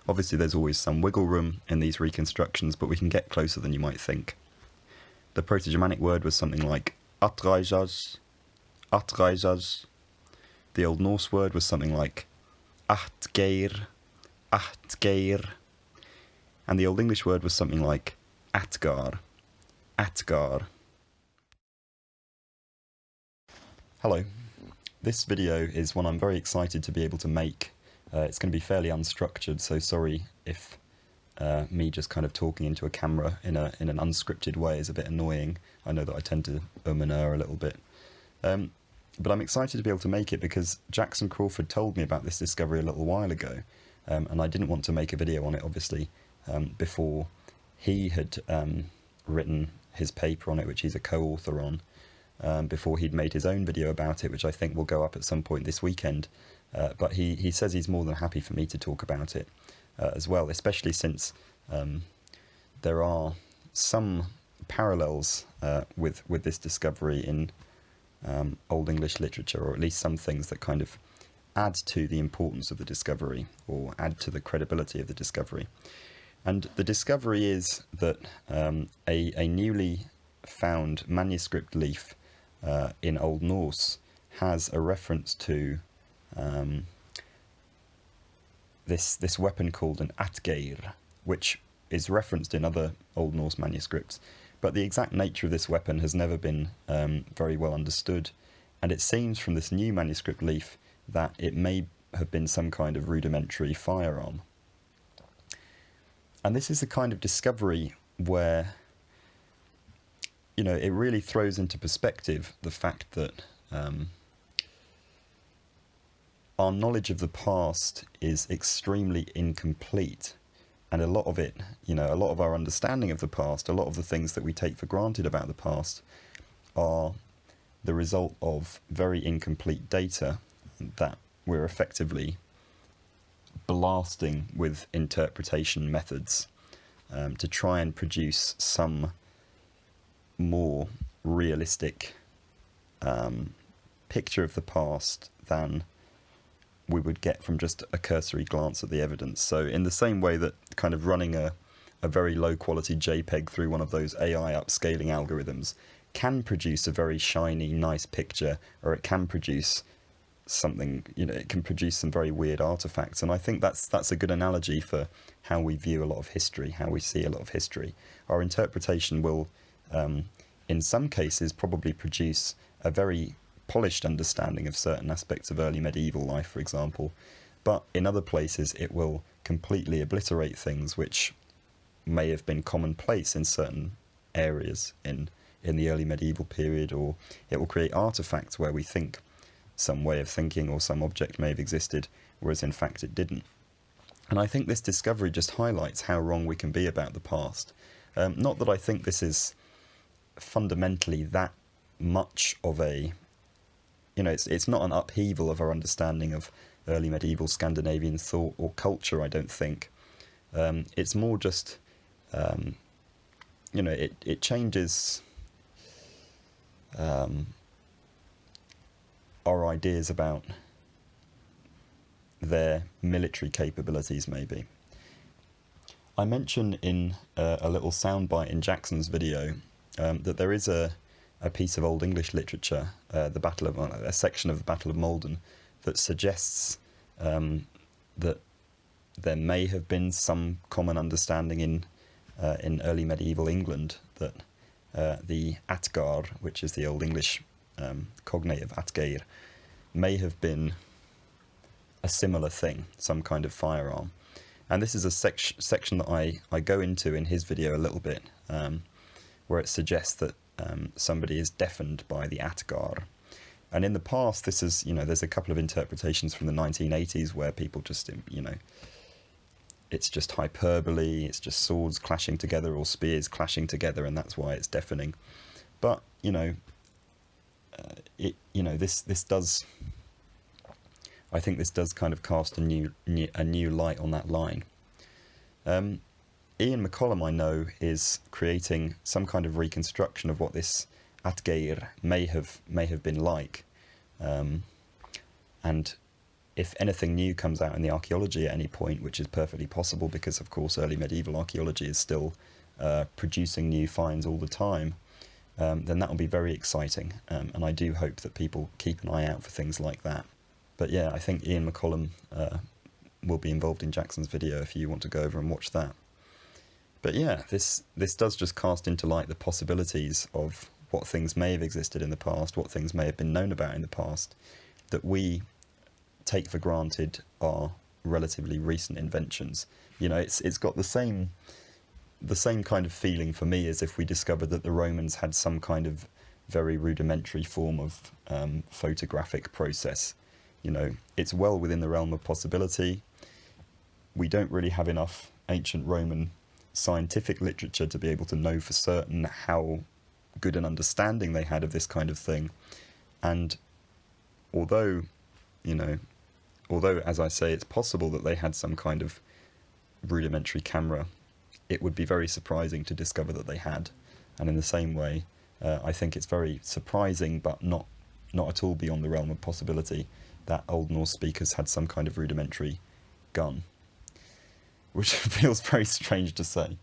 Obviously there's always some wiggle room in these reconstructions, but we can get closer than you might think. The Proto-Germanic word was something like Atgeirr, Atgeirr. The Old Norse word was something like Atgeirr, Atgeirr. And the Old English word was something like Atgeirr, Atgeirr. Hello. This video is one I'm very excited to be able to make. It's going to be fairly unstructured, so sorry if me just kind of talking into a camera in an unscripted way is a bit annoying. I know that I tend to and a little bit. But I'm excited to be able to make it because Jackson Crawford told me about this discovery a little while ago, and I didn't want to make a video on it, obviously, before he had written his paper on it, which he's a co-author on, before he'd made his own video about it, which I think will go up at some point this weekend. But he says he's more than happy for me to talk about it as well, especially since there are some parallels with this discovery in Old English literature, or at least some things that kind of add to the importance of the discovery or add to the credibility of the discovery. And the discovery is that a newly found manuscript leaf in Old Norse has a reference to this weapon called an Atgeirr, which is referenced in other Old Norse manuscripts, but the exact nature of this weapon has never been very well understood, and it seems from this new manuscript leaf that it may have been some kind of rudimentary firearm. And this is the kind of discovery where, you know, it really throws into perspective the fact that our knowledge of the past is extremely incomplete, and a lot of it, you know, a lot of our understanding of the past, a lot of the things that we take for granted about the past are the result of very incomplete data that we're effectively blasting with interpretation methods to try and produce some more realistic picture of the past than we would get from just a cursory glance at the evidence. So in the same way that kind of running a very low quality JPEG through one of those AI upscaling algorithms can produce a very shiny, nice picture, or it can produce something, you know, it can produce some very weird artifacts. And I think that's a good analogy for how we view a lot of history, how we see a lot of history. Our interpretation will, in some cases, probably produce a very polished understanding of certain aspects of early medieval life, for example, but in other places it will completely obliterate things which may have been commonplace in certain areas in the early medieval period, or it will create artifacts where we think some way of thinking or some object may have existed, whereas in fact it didn't. And I think this discovery just highlights how wrong we can be about the past. Not that I think this is fundamentally that much of a, you know, it's not an upheaval of our understanding of early medieval Scandinavian thought or culture, I don't think. It's more just, you know, it changes our ideas about their military capabilities, maybe. I mentioned in a little soundbite in Jackson's video that there is a piece of Old English literature, a section of the Battle of Maldon, that suggests that there may have been some common understanding in early medieval England that the Atgeirr, which is the Old English cognate of Atgeirr, may have been a similar thing, some kind of firearm. And this is a section that I go into in his video a little bit, where it suggests that somebody is deafened by the Atgeirr. And in the past, this is, you know, there's a couple of interpretations from the 1980s where people just, you know, it's just hyperbole, it's just swords clashing together or spears clashing together, and that's why it's deafening. But, you know, this does, I think this does kind of cast a new light on that line. Ian McCollum, I know, is creating some kind of reconstruction of what this Atgeirr may have been like, and if anything new comes out in the archaeology at any point, which is perfectly possible because, of course, early medieval archaeology is still producing new finds all the time, then that will be very exciting. And I do hope that people keep an eye out for things like that. But yeah, I think Ian McCollum will be involved in Jackson's video if you want to go over and watch that. But yeah, this does just cast into light the possibilities of what things may have existed in the past, what things may have been known about in the past, that we take for granted are relatively recent inventions. You know, it's got the same kind of feeling for me as if we discovered that the Romans had some kind of very rudimentary form of photographic process. You know, it's well within the realm of possibility. We don't really have enough ancient Roman scientific literature to be able to know for certain how good an understanding they had of this kind of thing. And although, as I say, it's possible that they had some kind of rudimentary camera, it would be very surprising to discover that they had. And in the same way, I think it's very surprising, but not at all beyond the realm of possibility, that Old Norse speakers had some kind of rudimentary gun, which feels very strange to say.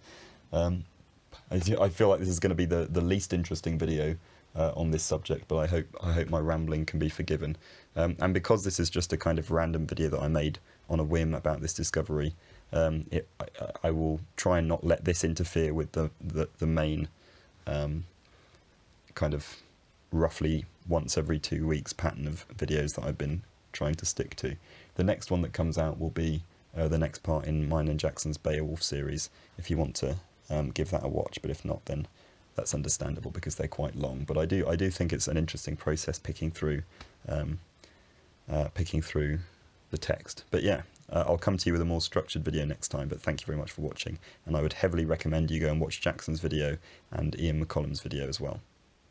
I feel like this is going to be the least interesting video on this subject, but I hope my rambling can be forgiven. And because this is just a kind of random video that I made on a whim about this discovery, I will try and not let this interfere with the main kind of roughly once every 2 weeks pattern of videos that I've been trying to stick to. The next one that comes out will be the next part in mine and Jackson's Beowulf series, if you want to give that a watch, but if not, then that's understandable because they're quite long. But I do think it's an interesting process picking through the text. But yeah, I'll come to you with a more structured video next time, but thank you very much for watching, and I would heavily recommend you go and watch Jackson's video and Ian McCollum's video as well.